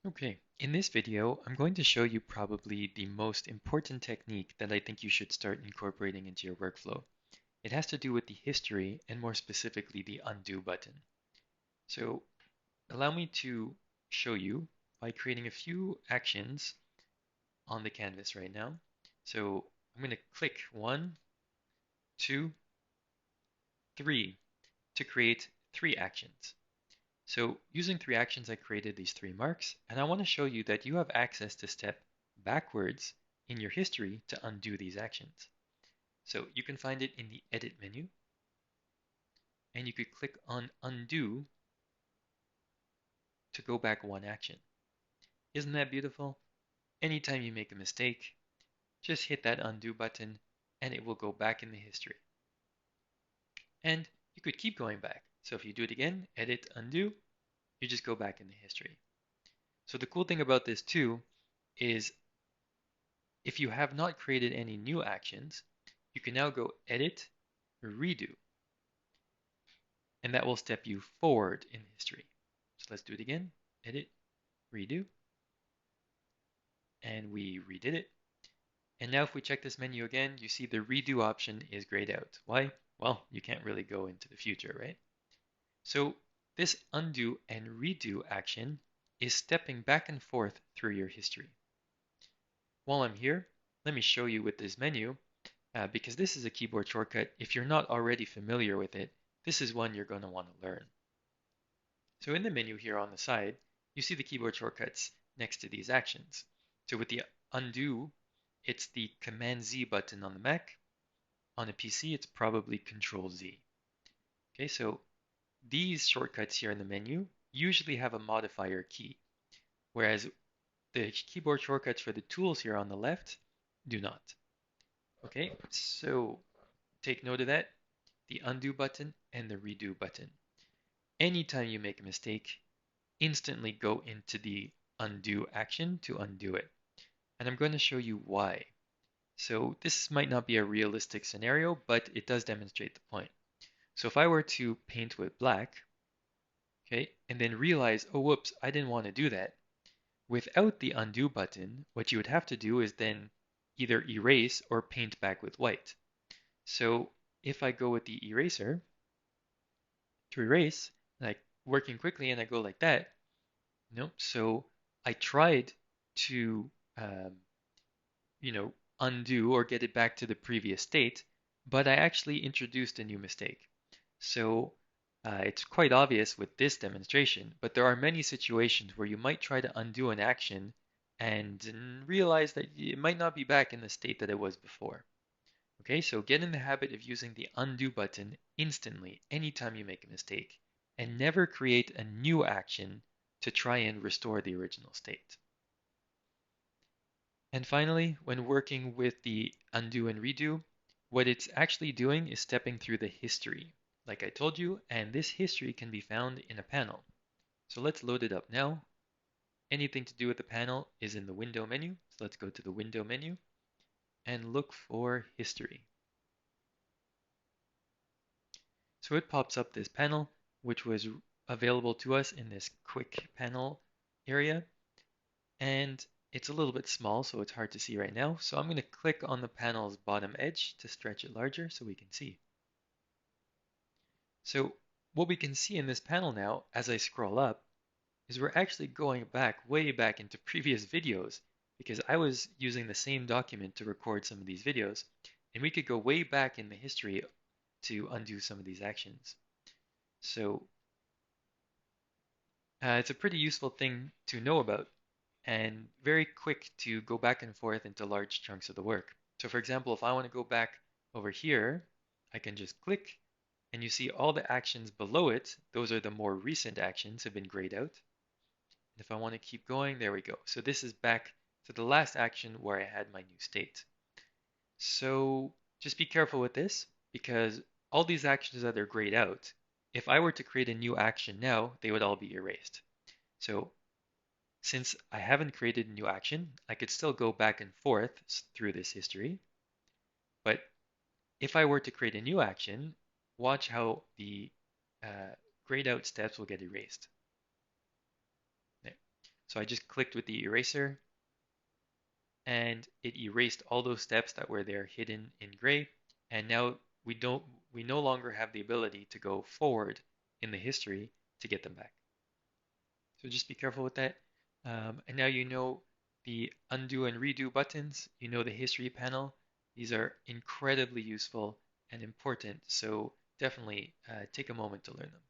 Okay, in this video, I'm going to show you probably the most important technique that I think you should start incorporating into your workflow. It has to do with the history and more specifically the undo button. So allow me to show you by creating a few actions on the canvas right now. So I'm going to click 1, 2, 3 to create 3 actions. So using 3 actions, I created these 3 marks, and I want to show you that you have access to step backwards in your history to undo these actions. So you can find it in the Edit menu, and you could click on Undo to go back 1 action. Isn't that beautiful? Anytime you make a mistake, just hit that Undo button, and it will go back in the history. And you could keep going back. So if you do it again, Edit, Undo, you just go back in the history. So the cool thing about this too is if you have not created any new actions, you can now go Edit, Redo, and that will step you forward in history. So let's do it again. Edit, Redo, and we redid it. And now if we check this menu again, you see the Redo option is grayed out. Why? Well, you can't really go into the future, right? So this Undo and Redo action is stepping back and forth through your history. While I'm here, let me show you with this menu. Because this is a keyboard shortcut. If you're not already familiar with it, this is one you're going to want to learn. So in the menu here on the side, you see the keyboard shortcuts next to these actions. So with the undo, it's the Command Z button on the Mac. On a PC, it's probably Control Z. Okay, so these shortcuts here in the menu usually have a modifier key, whereas the keyboard shortcuts for the tools here on the left do not. Okay, so take note of that. The undo button and the redo button. Anytime you make a mistake, instantly go into the undo action to undo it. And I'm going to show you why. So this might not be a realistic scenario, but it does demonstrate the point. So if I were to paint with black, okay, and then realize, oh, whoops, I didn't want to do that. Without the undo button, what you would have to do is then either erase or paint back with white. So if I go with the eraser, to erase, like working quickly, and I go like that. No, so I tried to, um, you know, undo or get it back to the previous state, but I actually introduced a new mistake. So it's quite obvious with this demonstration, but there are many situations where you might try to undo an action and realize that it might not be back in the state that it was before. Okay, so get in the habit of using the undo button instantly anytime you make a mistake, and never create a new action to try and restore the original state. And finally, when working with the undo and redo, what it's actually doing is stepping through the history, like I told you, and this history can be found in a panel. So let's load it up now. Anything to do with the panel is in the window menu. So let's go to the window menu and look for history. So it pops up this panel, which was available to us in this quick panel area. And it's a little bit small, so it's hard to see right now. So I'm going to click on the panel's bottom edge to stretch it larger so we can see. So what we can see in this panel now, as I scroll up, is we're actually going back, way back into previous videos, because I was using the same document to record some of these videos, and we could go way back in the history to undo some of these actions. So it's a pretty useful thing to know about and very quick to go back and forth into large chunks of the work. So for example, if I want to go back over here, I can just click and you see all the actions below it. Those are the more recent actions have been grayed out. And if I want to keep going, there we go. So this is back to the last action where I had my new state. So just be careful with this because all these actions that are grayed out, if I were to create a new action now, they would all be erased. So since I haven't created a new action, I could still go back and forth through this history. But if I were to create a new action, watch how the grayed out steps will get erased. There. So I just clicked with the eraser and it erased all those steps that were there hidden in gray. And now we no longer have the ability to go forward in the history to get them back. So just be careful with that. And now you know the undo and redo buttons, you know the history panel. These are incredibly useful and important, so definitely take a moment to learn them.